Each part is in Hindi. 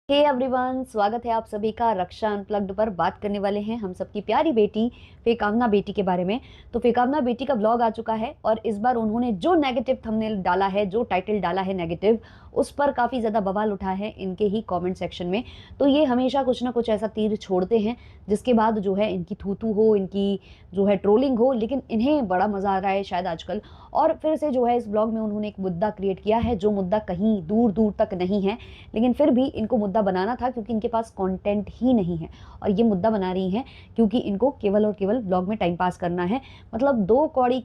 हे एवरीवन, स्वागत है आप सभी का रक्षा अनप्लग्ड पर। बात करने वाले हैं हम सबकी प्यारी बेटी फेकामना बेटी के बारे में। तो फेकामना बेटी का ब्लॉग आ चुका है और इस बार उन्होंने जो नेगेटिव थंबनेल डाला है, जो टाइटल डाला है नेगेटिव, उस पर काफ़ी ज़्यादा बवाल उठा है इनके ही कमेंट सेक्शन में। तो ये हमेशा कुछ ना कुछ ऐसा तीर छोड़ते हैं जिसके बाद जो है इनकी थू हो, इनकी जो है ट्रोलिंग हो, लेकिन इन्हें बड़ा मज़ा आ रहा है शायद आजकल। और फिर से जो है इस ब्लॉग में उन्होंने एक मुद्दा क्रिएट किया है जो मुद्दा कहीं दूर दूर तक नहीं है, लेकिन फिर भी इनको मुद्दा बनाना था क्योंकि इनके पास कंटेंट ही नहीं है। और ये मुद्दा बना रही हैं क्योंकि इनको केवल और केवल ब्लॉग में टाइम पास करना है। मतलब दो कौड़ी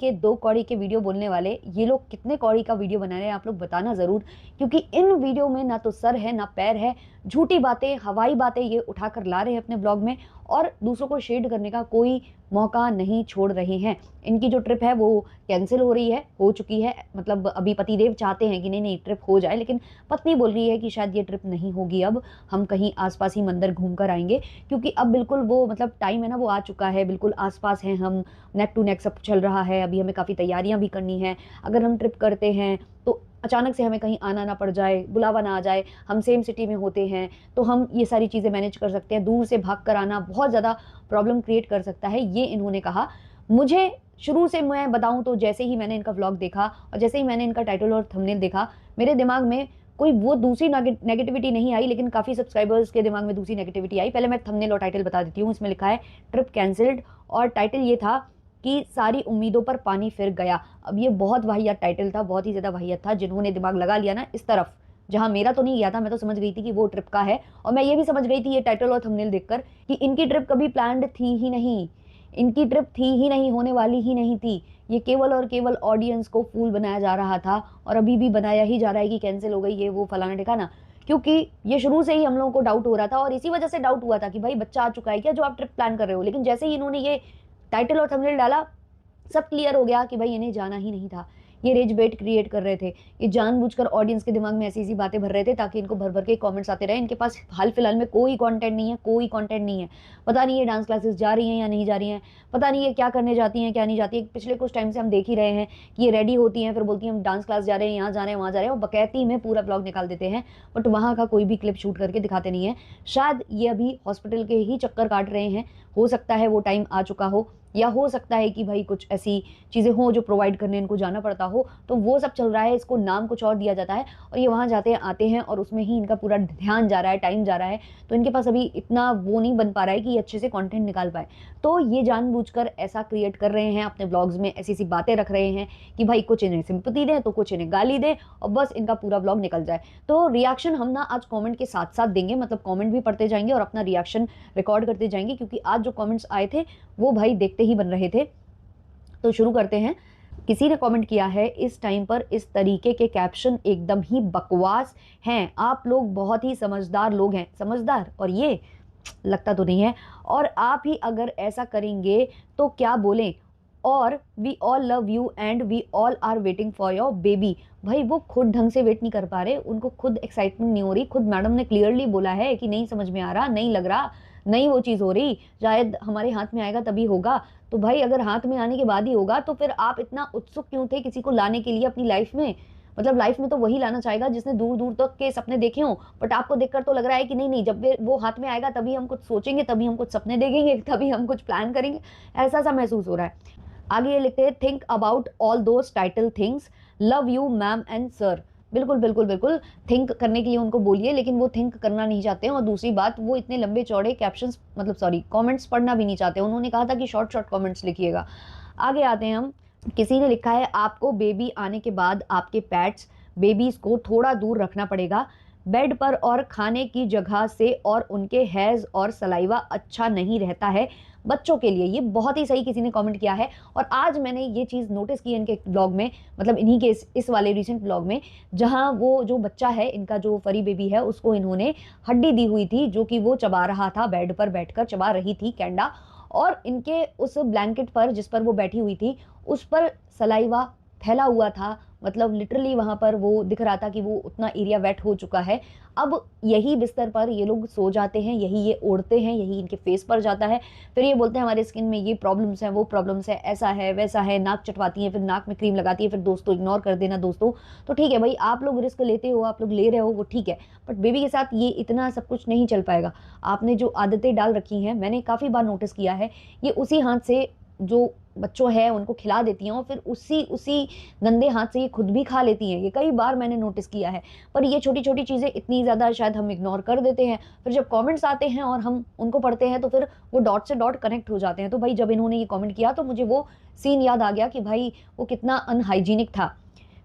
के वीडियो बोलने वाले ये लोग कितने कौड़ी का वीडियो बना रहे हैं आप लोग बताना ज़रूर, क्योंकि इन वीडियो में ना तो सर है ना पैर है। झूठी बातें, हवाई बातें ये उठाकर ला रहे हैं अपने ब्लॉग में और दूसरों को शेड करने का कोई मौका नहीं छोड़ रहे हैं। इनकी जो ट्रिप है वो कैंसिल हो रही है, हो चुकी है। मतलब अभी पतिदेव चाहते हैं कि नहीं नहीं ट्रिप हो जाए, लेकिन पत्नी बोल रही है कि शायद ये ट्रिप नहीं होगी, अब हम कहीं आसपास ही मंदिर घूम कर आएंगे, क्योंकि अब बिल्कुल वो मतलब टाइम है ना वो आ चुका है, बिल्कुल आसपास हैं हम, नेक टू नेक सब चल रहा है। अभी हमें काफ़ी तैयारियां भी करनी है। अगर हम ट्रिप करते हैं तो अचानक से हमें कहीं आना ना पड़ जाए, बुलावा ना आ जाए, हम सेम सिटी में होते हैं तो हम ये सारी चीज़ें मैनेज कर सकते हैं। दूर से भाग कर आना बहुत ज़्यादा प्रॉब्लम क्रिएट कर सकता है, ये इन्होंने कहा। मुझे शुरू से मैं बताऊं तो जैसे ही मैंने इनका व्लॉग देखा और जैसे ही मैंने इनका टाइटल और थंबनेल देखा, मेरे दिमाग में कोई वो दूसरी नेगेटिविटी नहीं आई, लेकिन काफ़ी सब्सक्राइबर्स के दिमाग में दूसरी नेगेटिविटी आई। पहले मैं थंबनेल और टाइटल बता देती हूँ। इसमें लिखा है ट्रिप कैंसिल्ड और टाइटल ये था कि सारी उम्मीदों पर पानी फिर गया। अब ये बहुत वाहियात टाइटल था, बहुत ही ज़्यादा वाहियात था। जिन्होंने दिमाग लगा लिया ना इस तरफ, जहाँ मेरा तो नहीं गया था, मैं तो समझ गई थी कि वो ट्रिप का है। और मैं ये भी समझ गई थी ये टाइटल और थंबनेल देखकर कि इनकी ट्रिप कभी प्लान्ड थी ही नहीं, इनकी ट्रिप थी ही नहीं, होने वाली ही नहीं थी। ये केवल और केवल ऑडियंस को फूल बनाया जा रहा था और अभी भी बनाया ही जा रहा है कि कैंसिल हो गई ये वो फलाना ठिकाना। क्योंकि ये शुरू से ही हम लोगों को डाउट हो रहा था और इसी वजह से डाउट हुआ था कि भाई बच्चा आ चुका है क्या जो आप ट्रिप प्लान कर रहे हो। लेकिन जैसे ही इन्होंने ये टाइटल और थंबनेल डाला, सब क्लियर हो गया कि भाई इन्हें जाना ही नहीं था। ये रेज बेट क्रिएट कर रहे थे, ये जानबूझकर ऑडियंस के दिमाग में ऐसी ऐसी बातें भर रहे थे ताकि इनको भर भर के कमेंट्स आते रहे। इनके पास हाल फिलहाल में कोई कंटेंट नहीं है, कोई कंटेंट नहीं है। पता नहीं ये डांस क्लासेस जा रही हैं या नहीं जा रही हैं, पता नहीं ये क्या करने जाती हैं क्या नहीं जाती है। पिछले कुछ टाइम से हम देख ही रहे हैं कि ये रेडी होती हैं, फिर बोलती हैं हम डांस क्लास जा रहे हैं, यहाँ जा रहे हैं, वहाँ जा रहे हैं, और बकैती में पूरा ब्लॉग निकाल देते हैं, बट वहाँ का कोई भी क्लिप शूट करके दिखाते नहीं है। शायद ये अभी हॉस्पिटल के ही चक्कर काट रहे हैं, हो सकता है वो टाइम आ चुका हो, या हो सकता है कि भाई कुछ ऐसी चीज़ें हों जो प्रोवाइड करने इनको जाना पड़ता हो, तो वो सब चल रहा है। इसको नाम कुछ और दिया जाता है और ये वहाँ जाते हैं आते हैं और उसमें ही इनका पूरा ध्यान जा रहा है, टाइम जा रहा है। तो इनके पास अभी इतना वो नहीं बन पा रहा है कि ये अच्छे से कंटेंट निकाल पाए। तो ये जानबूझकर ऐसा क्रिएट कर रहे हैं, अपने ब्लॉग्स में ऐसी ऐसी बातें रख रहे हैं कि भाई कुछ इन्हें सिंपैथी दें तो कुछ इन्हें गाली दें और बस इनका पूरा ब्लॉग निकल जाए। तो रिएक्शन हम ना आज कमेंट के साथ साथ देंगे, मतलब कमेंट भी पढ़ते जाएंगे और अपना रिएक्शन रिकॉर्ड करते जाएंगे, क्योंकि आज जो कमेंट्स आए थे वो भाई देखते ही बन रहे थे। तो शुरू करते हैं। किसी ने कमेंट किया है इस टाइम पर इस तरीके के कैप्शन एकदम ही बकवास हैं, आप लोग बहुत ही समझदार लोग हैं। समझदार और ये लगता तो नहीं है। और आप ही अगर ऐसा करेंगे तो क्या बोलें, और we all love you and we all are waiting for your baby. भाई वो खुद ढंग से वेट नहीं कर पा रहे, उनको खुद एक्साइटमेंट नहीं हो रही। खुद मैडम ने क्लियरली बोला है कि नहीं समझ में आ रहा, नहीं लग रहा, नहीं वो चीज़ हो रही, शायद हमारे हाथ में आएगा तभी होगा। तो भाई अगर हाथ में आने के बाद ही होगा तो फिर आप इतना उत्सुक क्यों थे किसी को लाने के लिए अपनी लाइफ में। मतलब लाइफ में तो वही लाना चाहेगा जिसने दूर दूर तक के सपने देखे हों, बट आपको देखकर तो लग रहा है कि नहीं नहीं, जब वो हाथ में आएगा तभी हम कुछ सोचेंगे, तभी हम कुछ सपने देखेंगे, तभी हम कुछ प्लान करेंगे। ऐसा सा महसूस हो रहा है। आगे ये लिखते हैं think about all those title things, love you ma'am and sir. बिल्कुल बिल्कुल बिल्कुल, थिंक करने के लिए उनको बोलिए, लेकिन वो थिंक करना नहीं चाहते हैं। और दूसरी बात, वो इतने लंबे चौड़े कैप्शंस, मतलब सॉरी कमेंट्स पढ़ना भी नहीं चाहते। उन्होंने कहा था कि शॉर्ट शॉर्ट कमेंट्स लिखिएगा। आगे आते हैं हम। किसी ने लिखा है आपको बेबी आने के बाद आपके पैट्स बेबीज को थोड़ा दूर रखना पड़ेगा बेड पर और खाने की जगह से, और उनके हैज और सलाइवा अच्छा नहीं रहता है बच्चों के लिए। ये बहुत ही सही किसी ने कमेंट किया है। और आज मैंने ये चीज़ नोटिस की इनके ब्लॉग में, मतलब इन्हीं के इस वाले रिसेंट ब्लॉग में, जहाँ वो जो बच्चा है इनका जो फरी बेबी है उसको इन्होंने हड्डी दी हुई थी जो कि वो चबा रहा था, बेड पर बैठकर चबा रही थी कैंडा। और इनके उस ब्लैंकेट पर जिस पर वो बैठी हुई थी उस पर सलाइवा फैला हुआ था, मतलब लिटरली वहाँ पर वो दिख रहा था कि वो उतना एरिया वेट हो चुका है। अब यही बिस्तर पर ये लोग सो जाते हैं, यही ये ओढ़ते हैं, यही इनके फेस पर जाता है। फिर ये बोलते हैं हमारे स्किन में ये प्रॉब्लम्स हैं, वो प्रॉब्लम्स है, ऐसा है, वैसा है, नाक चटवाती है, फिर नाक में क्रीम लगाती है। फिर दोस्तों इग्नोर कर देना दोस्तों। तो ठीक है भाई, आप लोग रिस्क लेते हो, आप लोग ले रहे हो, वो ठीक है, बट बेबी के साथ ये इतना सब कुछ नहीं चल पाएगा। आपने जो आदतें डाल रखी हैं, मैंने काफ़ी बार नोटिस किया है, ये उसी हाथ से जो बच्चों है उनको खिला देती हैं और फिर उसी उसी गंदे हाथ से ये खुद भी खा लेती हैं। ये कई बार मैंने नोटिस किया है। पर ये छोटी-छोटी चीज़ें इतनी ज़्यादा शायद हम इग्नोर कर देते हैं। फिर जब कमेंट्स आते हैं और हम उनको पढ़ते हैं तो फिर वो डॉट से डॉट कनेक्ट हो जाते हैं। तो भाई जब इन्होंने ये कमेंट किया तो मुझे वो सीन याद आ गया कि भाई वो कितना अनहाइजीनिक था।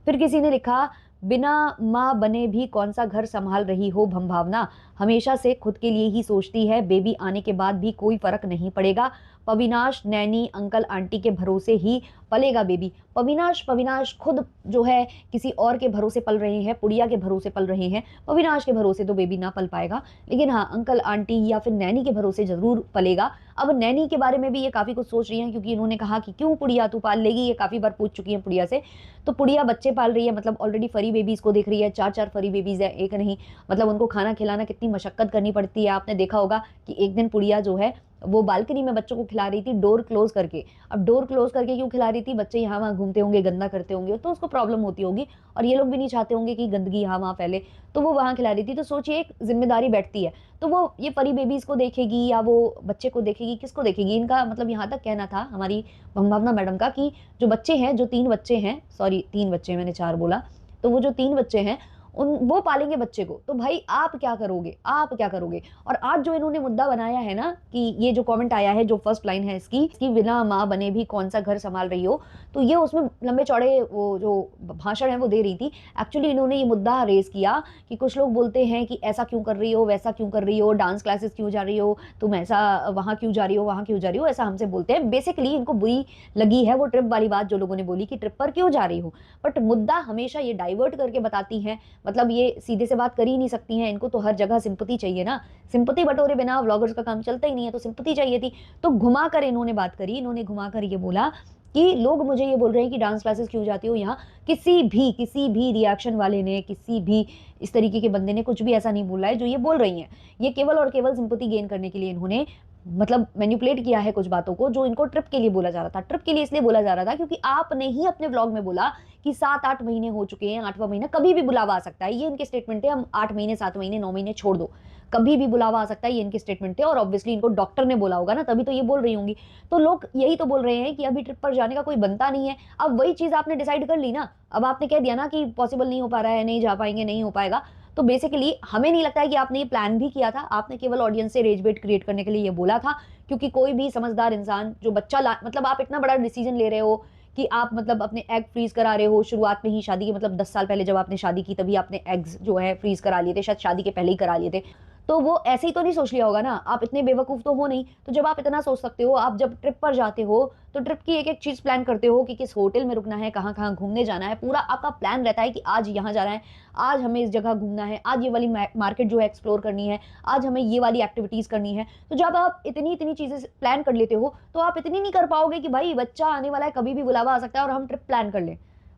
फिर किसी ने लिखा, बिना माँ बने भी कौन सा घर संभाल रही हो भंभावना, हमेशा से खुद के लिए ही सोचती है, बेबी आने के बाद भी कोई फर्क नहीं पड़ेगा, पविनाश नैनी अंकल आंटी के भरोसे ही पलेगा बेबी। पविनाश खुद जो है किसी और के भरोसे पल रहे हैं, पुड़िया के भरोसे पल रहे हैं। पविनाश के भरोसे तो बेबी ना पल पाएगा, लेकिन हाँ अंकल आंटी या फिर नैनी के भरोसे जरूर पलेगा। अब नैनी के बारे में भी ये काफ़ी कुछ सोच रही हैं, क्योंकि इन्होंने कहा कि क्यों पुड़िया तू पाल लेगी, ये काफ़ी बार पूछ चुकी हैं पुड़िया से। तो पुड़िया बच्चे पाल रही है, मतलब ऑलरेडी फरी बेबीज़ को देख रही है, 4-4 फरी बेबीज़ है, एक नहीं। मतलब उनको खाना खिलाना कितनी मशक्कत करनी पड़ती है। आपने देखा होगा कि एक दिन पुड़िया जो है वो बालकनी में बच्चों को खिला रही थी डोर क्लोज करके। अब डोर क्लोज करके क्यों खिला रही थी, बच्चे यहाँ वहाँ घूमते होंगे, गंदा करते होंगे, तो उसको प्रॉब्लम होती होगी और ये लोग भी नहीं चाहते होंगे कि गंदगी यहाँ वहाँ फैले, तो वो वहाँ खिला रही थी। तो सोचिए एक जिम्मेदारी बैठती है, तो वो ये परी बेबीज़ को देखेगी या वो बच्चे को देखेगी, किसको देखेगी। इनका मतलब यहाँ तक कहना था हमारी भंभावना मैडम का कि जो बच्चे हैं, जो 3 बच्चे हैं, सॉरी 3 बच्चे, मैंने 4 बोला, तो वो जो 3 बच्चे हैं उन वो पालेंगे बच्चे को। तो भाई आप क्या करोगे, आप क्या करोगे। और आज जो इन्होंने मुद्दा बनाया है ना कि ये जो कमेंट आया है, जो फर्स्ट लाइन है इसकी बिना माँ बने भी कौन सा घर संभाल रही हो, तो ये उसमें लंबे चौड़े वो जो भाषण है वो दे रही थी। एक्चुअली इन्होंने ये मुद्दा रेज किया कि कुछ लोग बोलते हैं कि ऐसा क्यों कर रही हो, वैसा क्यों कर रही हो, डांस क्लासेस क्यों जा रही हो, तुम ऐसा वहाँ क्यों जा रही हो, वहाँ क्यों जा रही हो, ऐसा हमसे बोलते हैं। बेसिकली इनको बुरी लगी है वो ट्रिप वाली बात जो लोगों ने बोली कि ट्रिप पर क्यों जा रही हो। बट मुद्दा हमेशा ये डाइवर्ट करके बताती हैं, मतलब ये सीधे से बात कर ही नहीं सकती हैं। इनको तो हर जगह सिंपैथी चाहिए ना, सिंपैथी बटोरे बिना व्लॉगर्स का काम चलता ही नहीं है, तो सिंपैथी चाहिए थी। तो घुमा कर इन्होंने बात करी, इन्होंने घुमा कर ये बोला कि लोग मुझे ये बोल रहे हैं कि डांस क्लासेस क्यों जाती हो यहाँ। किसी भी रिएक्शन वाले ने, किसी भी इस तरीके के बंदे ने कुछ भी ऐसा नहीं बोला है जो ये बोल रही हैं। ये केवल और केवल सिंपैथी गेन करने के लिए इन्होंने मतलब मैनिपुलेट किया है कुछ बातों को, जो इनको ट्रिप के लिए बोला जा रहा था। ट्रिप के लिए इसलिए बोला जा रहा था क्योंकि आपने ही अपने व्लॉग में बोला कि 7-8 महीने हो चुके हैं, 8वां महीना कभी भी बुलावा आ सकता है। ये इनके स्टेटमेंट है, हम 8 महीने, 7 महीने, 9 महीने छोड़ दो, कभी भी बुलावा आ सकता है, ये इनके स्टेटमेंट थे। और ऑब्वियसली इनको डॉक्टर ने बोला होगा ना, तभी तो ये बोल रही होंगी। तो लोग यही तो बोल रहे हैं कि अभी ट्रिप पर जाने का कोई बनता नहीं है। अब वही चीज आपने डिसाइड कर ली ना, अब आपने कह दिया ना कि पॉसिबल नहीं हो पा रहा है, नहीं जा पाएंगे, नहीं हो पाएगा। तो बेसिकली हमें नहीं लगता है कि आपने ये प्लान भी किया था, आपने केवल ऑडियंस से रेज बेट क्रिएट करने के लिए ये बोला था। क्योंकि कोई भी समझदार इंसान जो बच्चा मतलब आप इतना बड़ा डिसीजन ले रहे हो कि आप मतलब अपने एग फ्रीज करा रहे हो शुरुआत में ही शादी के, मतलब 10 साल पहले जब आपने शादी की तभी आपने एग्स जो है फ्रीज करा लिए थे, शायद शादी के पहले ही करा लिए थे। तो वो ऐसे ही तो नहीं सोच लिया होगा ना, आप इतने बेवकूफ़ तो हो नहीं। तो जब आप इतना सोच सकते हो, आप जब ट्रिप पर जाते हो तो ट्रिप की एक एक चीज़ प्लान करते हो कि किस होटल में रुकना है, कहाँ कहाँ घूमने जाना है, पूरा आपका प्लान रहता है कि आज यहाँ जाना है, आज हमें इस जगह घूमना है, आज ये वाली मार्केट जो है एक्सप्लोर करनी है, आज हमें ये वाली एक्टिविटीज़ करनी है। तो जब आप इतनी इतनी चीज़ें प्लान कर लेते हो तो आप इतनी नहीं कर पाओगे कि भाई बच्चा आने वाला है, कभी भी बुलावा आ सकता है और हम ट्रिप प्लान कर लें।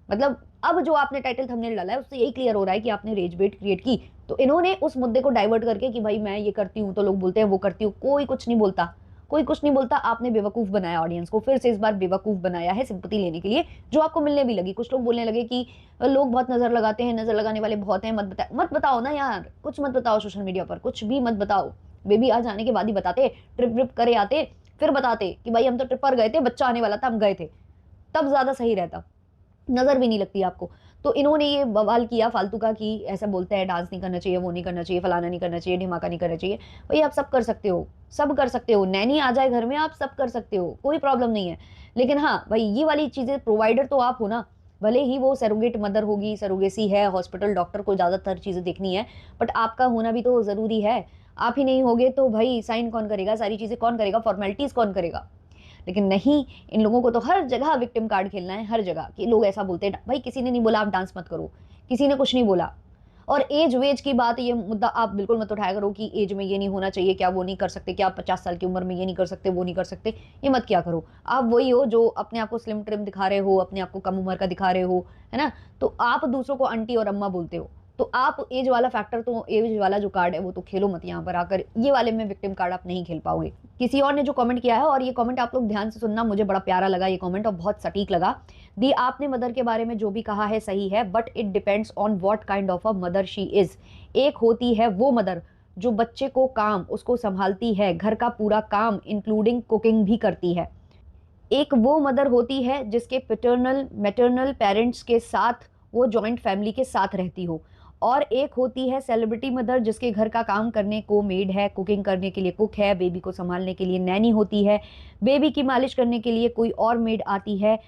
मतलब अब जो आपने टाइटल थंबनेल डाला है उससे यही क्लियर हो रहा है कि आपने रेज बेट क्रिएट की। तो इन्होंने उस मुद्दे को डाइवर्ट करके कि भाई मैं ये करती हूँ तो लोग बोलते हैं वो करती हूँ, कोई कुछ नहीं बोलता, कोई कुछ नहीं बोलता। आपने बेवकूफ़ बनाया ऑडियंस को, फिर से इस बार बेवकूफ़ बनाया है सिंपैथी लेने के लिए, जो आपको मिलने भी लगी। कुछ लोग बोलने लगे कि लोग बहुत नज़र लगाते हैं, नज़र लगाने वाले बहुत हैं, मत बताओ ना यार, कुछ मत बताओ सोशल मीडिया पर, कुछ भी मत बताओ। बेबी आज आने के बाद ही बताते, ट्रिप व्रिप करे आते, फिर बताते कि भाई हम तो ट्रिप पर गए थे, बच्चा आने वाला था, हम गए थे, तब ज़्यादा सही रहता, नज़र भी नहीं लगती आपको। तो इन्होंने ये बवाल किया फालतू का कि ऐसा बोलते हैं डांस नहीं करना चाहिए, वो नहीं करना चाहिए, फलाना नहीं करना चाहिए, ढिमाका नहीं करना चाहिए। भाई आप सब कर सकते हो, सब कर सकते हो, नैनी आ जाए घर में आप सब कर सकते हो, कोई प्रॉब्लम नहीं है। लेकिन हाँ भाई ये वाली चीज़ें प्रोवाइडर तो आप हो ना, भले ही वो सरोगेट मदर होगी, सरोगेसी है, हॉस्पिटल डॉक्टर को ज़्यादातर चीज़ें देखनी है, बट आपका होना भी तो ज़रूरी है। आप ही नहीं होगे तो भाई साइन कौन करेगा, सारी चीज़ें कौन करेगा, फॉर्मेलिटीज़ कौन करेगा। लेकिन नहीं, इन लोगों को तो हर जगह विक्टिम कार्ड खेलना है, हर जगह कि लोग ऐसा बोलते हैं। भाई किसी ने नहीं बोला आप डांस मत करो, किसी ने कुछ नहीं बोला। और एज वेज की बात, ये मुद्दा आप बिल्कुल मत उठाया करो कि एज में ये नहीं होना चाहिए, क्या वो नहीं कर सकते, क्या 50 साल की उम्र में ये नहीं कर सकते, वो नहीं कर सकते, ये मत किया करो। आप वही हो जो अपने आप को स्लिम ट्रिम दिखा रहे हो, अपने आप को कम उम्र का दिखा रहे हो, है ना। तो आप दूसरों को आंटी और अम्मा बोलते हो, तो आप एज वाला फैक्टर, तो एज वाला जो कार्ड है वो तो खेलो मत यहाँ पर आकर, ये वाले में विक्टिम कार्ड आप नहीं खेल पाओगे। किसी और ने जो कमेंट किया है, और ये कमेंट आप लोग ध्यान से सुनना, मुझे बड़ा प्यारा लगा ये कमेंट और बहुत सटीक लगा। दी, आपने मदर के बारे में जो भी कहा है सही है, but it depends on what kind of a mother she is. एक होती है वो मदर जो बच्चे को काम, उसको संभालती है, घर का पूरा काम इंक्लूडिंग कुकिंग भी करती है। एक वो मदर होती है जिसके पैटर्नल मैटरनल पेरेंट्स के साथ वो जॉइंट फैमिली के साथ रहती हो। और एक होती है सेलिब्रिटी मदर जिसके घर का काम करने को मेड है, कुकिंग करने के लिए कुक है, बेबी को संभालने के लिए नैनी होती है, बेबी की मालिश करने के लिए कोई और मेड आती है।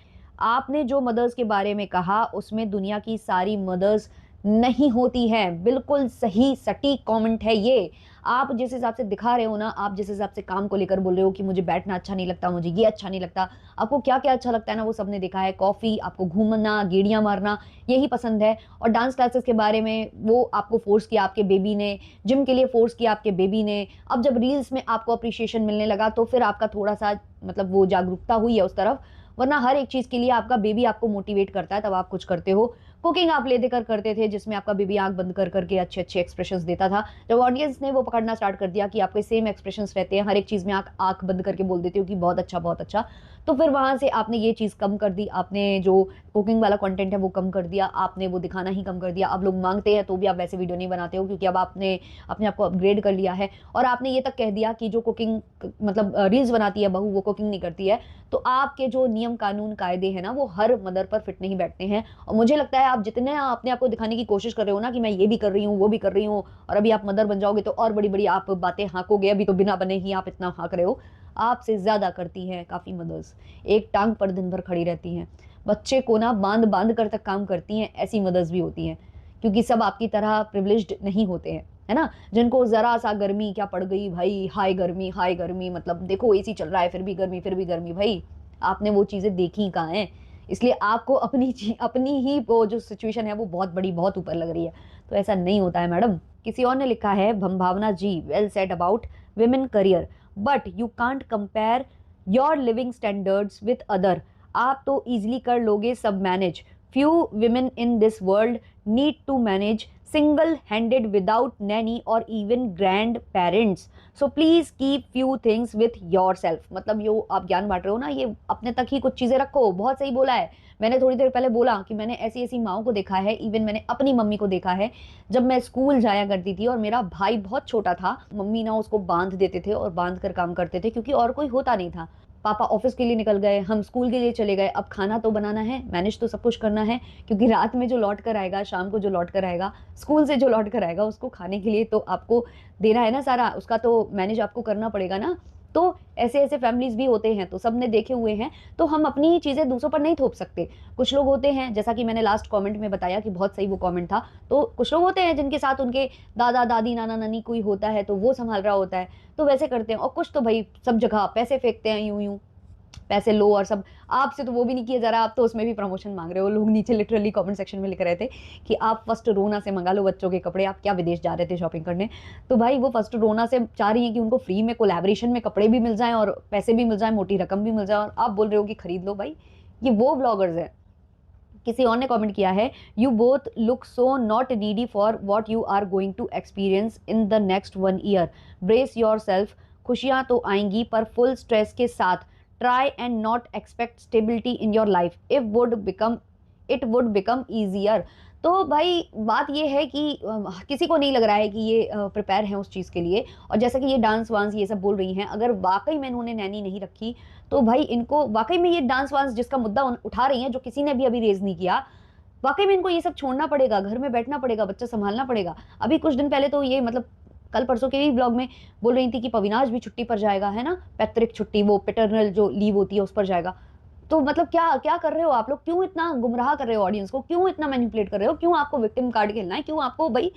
आपने जो मदर्स के बारे में कहा उसमें दुनिया की सारी मदर्स नहीं होती हैं। बिल्कुल सही सटीक कमेंट है ये। आप जिस हिसाब से दिखा रहे हो ना, आप जिस हिसाब से काम को लेकर बोल रहे हो कि मुझे बैठना अच्छा नहीं लगता, मुझे ये अच्छा नहीं लगता, आपको क्या क्या अच्छा लगता है ना वो सबने देखा है। कॉफ़ी, आपको घूमना, गेड़ियाँ मारना, यही पसंद है। और डांस क्लासेस के बारे में वो आपको फोर्स किया आपके बेबी ने, जिम के लिए फोर्स किया आपके बेबी ने। अब जब रील्स में आपको अप्रिशिएशन मिलने लगा तो फिर आपका थोड़ा सा मतलब वो जागरूकता हुई है उस तरफ, वरना हर एक चीज़ के लिए आपका बेबी आपको मोटिवेट करता है तब आप कुछ करते हो। कुकिंग आप ले देकर करते थे जिसमें आपका बेबी आंख बंद कर करके अच्छे अच्छे एक्सप्रेशंस देता था। जब ऑडियंस ने वो पकड़ना स्टार्ट कर दिया कि आपके सेम एक्सप्रेशंस रहते हैं, हर एक चीज़ में आंख आंख बंद करके बोल देते हो कि बहुत अच्छा बहुत अच्छा, तो फिर वहाँ से आपने ये चीज़ कम कर दी। आपने जो कुकिंग वाला कंटेंट है वो कम कर दिया, आपने वो दिखाना ही कम कर दिया। अब लोग मांगते हैं तो भी आप वैसे वीडियो नहीं बनाते हो क्योंकि अब आपने अपने आप को अपग्रेड कर लिया है। और आपने ये तक कह दिया कि जो कुकिंग मतलब रील्स बनाती है बहू, वो कुकिंग नहीं करती है। तो आपके जो नियम कानून कायदे हैं ना वो हर मदर पर फिट नहीं बैठते हैं। और मुझे लगता है आप जितने अपने आप को दिखाने की कोशिश कर रहे हो ना कि मैं ये भी कर रही हूँ वो भी कर रही हूँ, और अभी आप मदर बन जाओगे तो और बड़ी बड़ी आप बातें हाँकोगे, अभी तो बिना बने ही आप इतना हाँक रहे हो। आपसे ज्यादा करती हैं काफी मदर्स, एक टांग पर दिन भर खड़ी रहती हैं, बच्चे को ना बांध बांध कर तक काम करती हैं। ऐसी मदर्स भी होती हैं, क्योंकि सब आपकी तरह प्रिविलेज्ड नहीं होते हैं, है ना। जिनको जरा सा गर्मी क्या पड़ गई भाई, हाय गर्मी हाय गर्मी, मतलब देखो एसी चल रहा है फिर भी गर्मी फिर भी गर्मी, भाई आपने वो चीजें देखी कहाँ हैं। इसलिए आपको अपनी ही वो जो सिचुएशन है वो बहुत बड़ी बहुत ऊपर लग रही है, तो ऐसा नहीं होता है मैडम। किसी और ने लिखा है, Bhambhavana ji, well said about women career, but you can't compare your living standards with other. आप तो इजीली कर लोगे सब manage. Few women in this world need to manage single handed without nanny or even grandparents, so please keep few things with yourself। मतलब यो आप ज्ञान बांट रहे हो ना, ये अपने तक ही कुछ चीजें रखो। बहुत सही बोला है। मैंने थोड़ी देर पहले बोला कि मैंने ऐसी ऐसी माओं को देखा है, इवन मैंने अपनी मम्मी को देखा है। जब मैं स्कूल जाया करती थी और मेरा भाई बहुत छोटा था, मम्मी ना उसको बांध देते थे और बांध कर काम करते थे क्योंकि और कोई होता नहीं था। पापा ऑफिस के लिए निकल गए, हम स्कूल के लिए चले गए, अब खाना तो बनाना है, मैनेज तो सब कुछ करना है, क्योंकि रात में जो लौट कर आएगा, शाम को जो लौट कर आएगा, स्कूल से जो लौट कर आएगा, उसको खाने के लिए तो आपको देना है ना सारा, उसका तो मैनेज आपको करना पड़ेगा ना। तो ऐसे ऐसे फैमिलीज भी होते हैं, तो सबने देखे हुए हैं, तो हम अपनी ही चीज़ें दूसरों पर नहीं थोप सकते। कुछ लोग होते हैं, जैसा कि मैंने लास्ट कमेंट में बताया कि बहुत सही वो कमेंट था, तो कुछ लोग होते हैं जिनके साथ उनके दादा दादी नाना नानी कोई होता है तो वो संभाल रहा होता है, तो वैसे करते हैं। और कुछ तो भाई सब जगह पैसे फेंकते हैं, यूं यूं पैसे लो और सब। आपसे तो वो भी नहीं किया जा रहा, आप तो उसमें भी प्रमोशन मांग रहे हो। लोग नीचे लिटरली कमेंट सेक्शन में लिख रहे थे कि आप फर्स्ट रोना से मंगा लो बच्चों के कपड़े, आप क्या विदेश जा रहे थे शॉपिंग करने। तो भाई वो फर्स्ट रोना से चाह रही हैं कि उनको फ्री में कोलैबोरेशन में कपड़े भी मिल जाएं और पैसे भी मिल जाएं, मोटी रकम भी मिल जाए, और आप बोल रहे हो कि खरीद लो। भाई ये वो ब्लॉगर्स हैं। किसी और ने कमेंट किया है, you both look so not needy for what you are going to experience in the next 1 year. Brace your self, खुशियां तो आएंगी पर फुल स्ट्रेस के साथ। Try and not expect stability in your life, it would become easier. तो भाई बात ये है कि किसी को नहीं लग रहा है कि ये प्रिपेयर हैं उस चीज़ के लिए। और जैसा कि ये डांस वांस ये सब बोल रही हैं, अगर वाकई में इन्होंने नैनी नहीं रखी तो भाई इनको वाकई में ये डांस वांस जिसका मुद्दा उठा रही हैं, जो किसी ने भी अभी रेज नहीं किया, वाकई में इनको ये सब छोड़ना पड़ेगा, घर में बैठना पड़ेगा, बच्चा संभालना पड़ेगा। अभी कुछ दिन पहले तो ये मतलब कल परसों के ही ब्लॉग में बोल रही थी कि पविनाश भी छुट्टी पर जाएगा, है ना, पैतृक छुट्टी, वो पैटर्नल जो लीव होती है उस पर जाएगा। तो मतलब क्या क्या कर रहे हो आप लोग? क्यों इतना गुमराह कर रहे हो ऑडियंस को? क्यों इतना मैनिपुलेट कर रहे हो? क्यों आपको विक्टिम कार्ड खेलना है? क्यों आपको भाई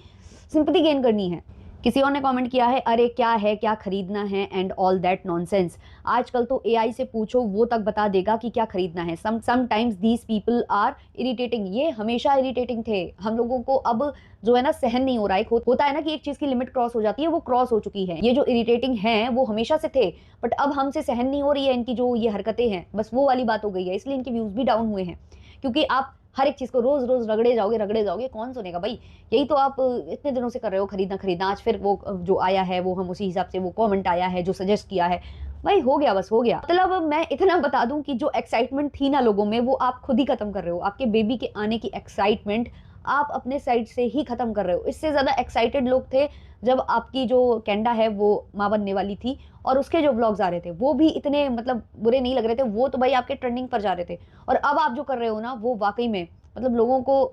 सिंपैथी गेन करनी है? किसी और ने कमेंट किया है, अरे क्या है, क्या खरीदना है एंड ऑल दैट नॉनसेंस। आजकल तो एआई से पूछो वो तक बता देगा कि क्या खरीदना है। Sometimes these people are irritating. ये हमेशा इरिटेटिंग थे, हम लोगों को अब जो है ना सहन नहीं हो रहा है। होता है ना कि एक चीज की लिमिट क्रॉस हो जाती है, वो क्रॉस हो चुकी है। ये जो इरिटेटिंग है वो हमेशा से थे, बट अब हमसे सहन नहीं हो रही है इनकी जो ये हरकतें हैं, बस वो वाली बात हो गई है, इसलिए इनके व्यूज भी डाउन हुए हैं। क्योंकि आप हर एक चीज को रोज रोज रगड़े जाओगे, कौन सुनेगा भाई। यही तो आप इतने दिनों से कर रहे हो, खरीदना खरीदना, आज फिर वो जो आया है वो हम उसी हिसाब से, वो कमेंट आया है जो सजेस्ट किया है, भाई हो गया, बस हो गया। मतलब मैं इतना बता दूं कि जो एक्साइटमेंट थी ना लोगों में, वो आप खुद ही खत्म कर रहे हो। आपके बेबी के आने की एक्साइटमेंट आप अपने साइड से ही खत्म कर रहे हो। इससे ज्यादा एक्साइटेड लोग थे जब आपकी जो कैंडा है वो माँ बनने वाली थी, और उसके जो व्लॉग्स आ रहे थे वो भी इतने मतलब बुरे नहीं लग रहे थे। वो तो भाई आपके ट्रेंडिंग पर जा रहे थे। और अब आप जो कर रहे हो ना, वो वाकई में मतलब लोगों को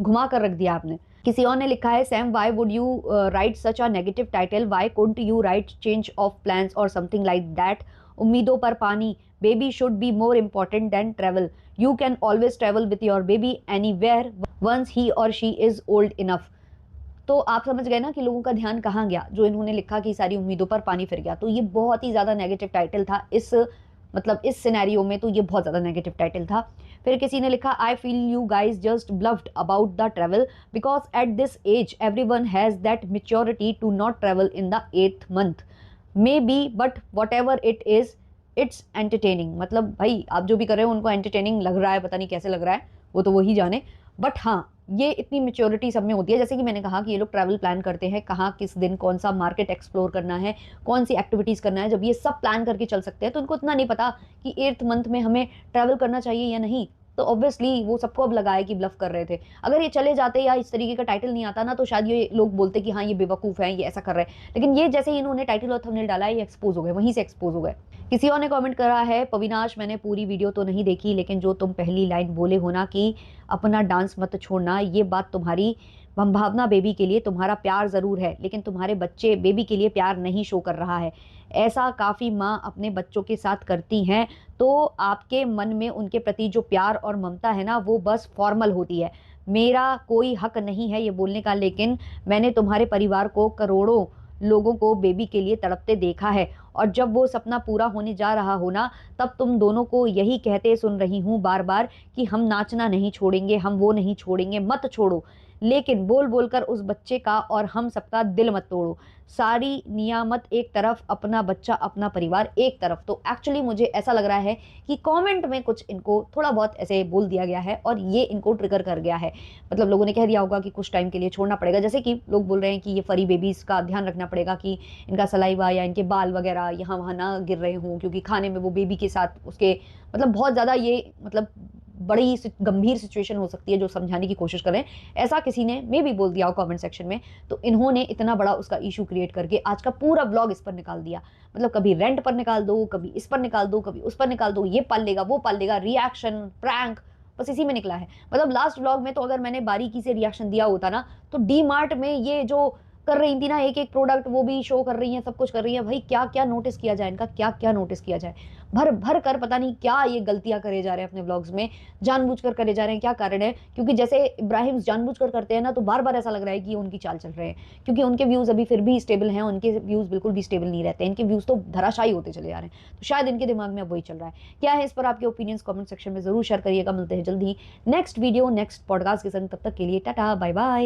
घुमा कर रख दिया आपने। किसी और ने लिखा है, Sam why would you write such a negative title, why couldn't you write change of plans और समथिंग लाइक दैट। उम्मीदों पर पानी, baby should be more important than travel. You can always travel with your baby anywhere once he और शी इज ओल्ड इनफ। तो आप समझ गए ना कि लोगों का ध्यान कहाँ गया, जो इन्होंने लिखा कि सारी उम्मीदों पर पानी फिर गया। तो ये बहुत ही ज्यादा नेगेटिव टाइटल था इस मतलब इस सिनेरियो में, तो ये बहुत ज्यादा नेगेटिव टाइटल था। फिर किसी ने लिखा, I feel you guys just bluffed about the travel because at this age everyone has that maturity to not travel in the 8th month maybe, but whatever it is it's entertaining. मतलब भाई आप जो भी कर रहे हो उनको एंटरटेनिंग लग रहा है, पता नहीं कैसे लग रहा है, वो तो वही जाने। बट हाँ, ये इतनी मेच्योरिटी सब में होती है। जैसे कि मैंने कहा कि ये लोग ट्रैवल प्लान करते हैं, कहाँ किस दिन कौन सा मार्केट एक्सप्लोर करना है, कौन सी एक्टिविटीज़ करना है। जब ये सब प्लान करके चल सकते हैं तो इनको इतना नहीं पता कि 8th month में हमें ट्रैवल करना चाहिए या नहीं। तो ऑब्वियसली वो सबको अब लगा है कि ब्लफ कर रहे थे। अगर ये चले जाते या इस तरीके का टाइटल नहीं आता ना, तो शायद ये लोग बोलते कि हाँ ये बेवकूफ़ है, ये ऐसा कर रहे हैं। लेकिन ये जैसे ही इन्होंने टाइटल और थंबनेल डाला है, ये एक्सपोज हो गए, वहीं से एक्सपोज हो गए। किसी और ने कमेंट करा है, पविनाश मैंने पूरी वीडियो तो नहीं देखी, लेकिन जो तुम पहली लाइन बोले हो ना कि अपना डांस मत छोड़ना, ये बात तुम्हारी भावना बेबी के लिए तुम्हारा प्यार ज़रूर है, लेकिन तुम्हारे बच्चे बेबी के लिए प्यार नहीं शो कर रहा है। ऐसा काफ़ी माँ अपने बच्चों के साथ करती हैं, तो आपके मन में उनके प्रति जो प्यार और ममता है ना, वो बस फॉर्मल होती है। मेरा कोई हक नहीं है ये बोलने का, लेकिन मैंने तुम्हारे परिवार को करोड़ों लोगों को बेबी के लिए तड़पते देखा है, और जब वो सपना पूरा होने जा रहा हो ना, तब तुम दोनों को यही कहते सुन रही हूँ बार बार कि हम नाचना नहीं छोड़ेंगे, हम वो नहीं छोड़ेंगे, मत छोड़ो। लेकिन बोल बोलकर उस बच्चे का और हम सबका दिल मत तोड़ो। सारी नियामत एक तरफ, अपना बच्चा अपना परिवार एक तरफ। तो एक्चुअली मुझे ऐसा लग रहा है कि कमेंट में कुछ इनको थोड़ा बहुत ऐसे बोल दिया गया है और ये इनको ट्रिगर कर गया है। मतलब लोगों ने कह दिया होगा कि कुछ टाइम के लिए छोड़ना पड़ेगा। जैसे कि लोग बोल रहे हैं कि ये फरी बेबीज़ का ध्यान रखना पड़ेगा कि इनका सलाइवा या इनके बाल वगैरह यहाँ वहाँ ना गिर रहे हों, क्योंकि खाने में वो बेबी के साथ उसके मतलब बहुत ज़्यादा ये मतलब बड़ी गंभीर सिचुएशन हो सकती है, जो समझाने की कोशिश करें। ऐसा किसी ने मे भी बोल दिया हो कमेंट सेक्शन में, तो इन्होंने इतना बड़ा उसका इशू क्रिएट करके आज का पूरा ब्लॉग इस पर निकाल दिया। मतलब कभी रेंट पर निकाल दो, कभी इस पर निकाल दो, कभी उस पर निकाल दो, ये पाल लेगा वो पाल लेगा, रिएक्शन प्रैंक बस इसी में निकला है। मतलब लास्ट व्लॉग में तो अगर मैंने बारीकी से रिएक्शन दिया होता ना, तो डी मार्ट में ये जो कर रही थी ना एक एक प्रोडक्ट, वो भी शो कर रही हैं, सब कुछ कर रही हैं। भाई क्या क्या नोटिस किया जाए इनका, क्या क्या नोटिस किया जाए। भर भर कर पता नहीं क्या ये गलतियां करे जा रहे हैं अपने व्लॉग्स में, जानबूझकर करे जा रहे हैं। क्या कारण है? क्योंकि जैसे इब्राहिम जानबूझकर करते हैं ना, तो बार बार ऐसा लग रहा है कि उनकी चाल चल रहे हैं, क्योंकि उनके व्यूज़ अभी फिर भी स्टेबल हैं। उनके व्यूज़ बिल्कुल भी स्टेबल नहीं रहते, इनके व्यूज़ तो धराशायी होते चले जा रहे हैं। तो शायद इनके दिमाग में अब वही चल रहा है। क्या है इस पर आपके ओपिनियंस कमेंट सेक्शन में जरूर शेयर करिएगा। मिलते हैं जल्दी नेक्स्ट वीडियो नेक्स्ट पॉडकास्ट के संग, तब तक के लिए टाटा बाय बाय।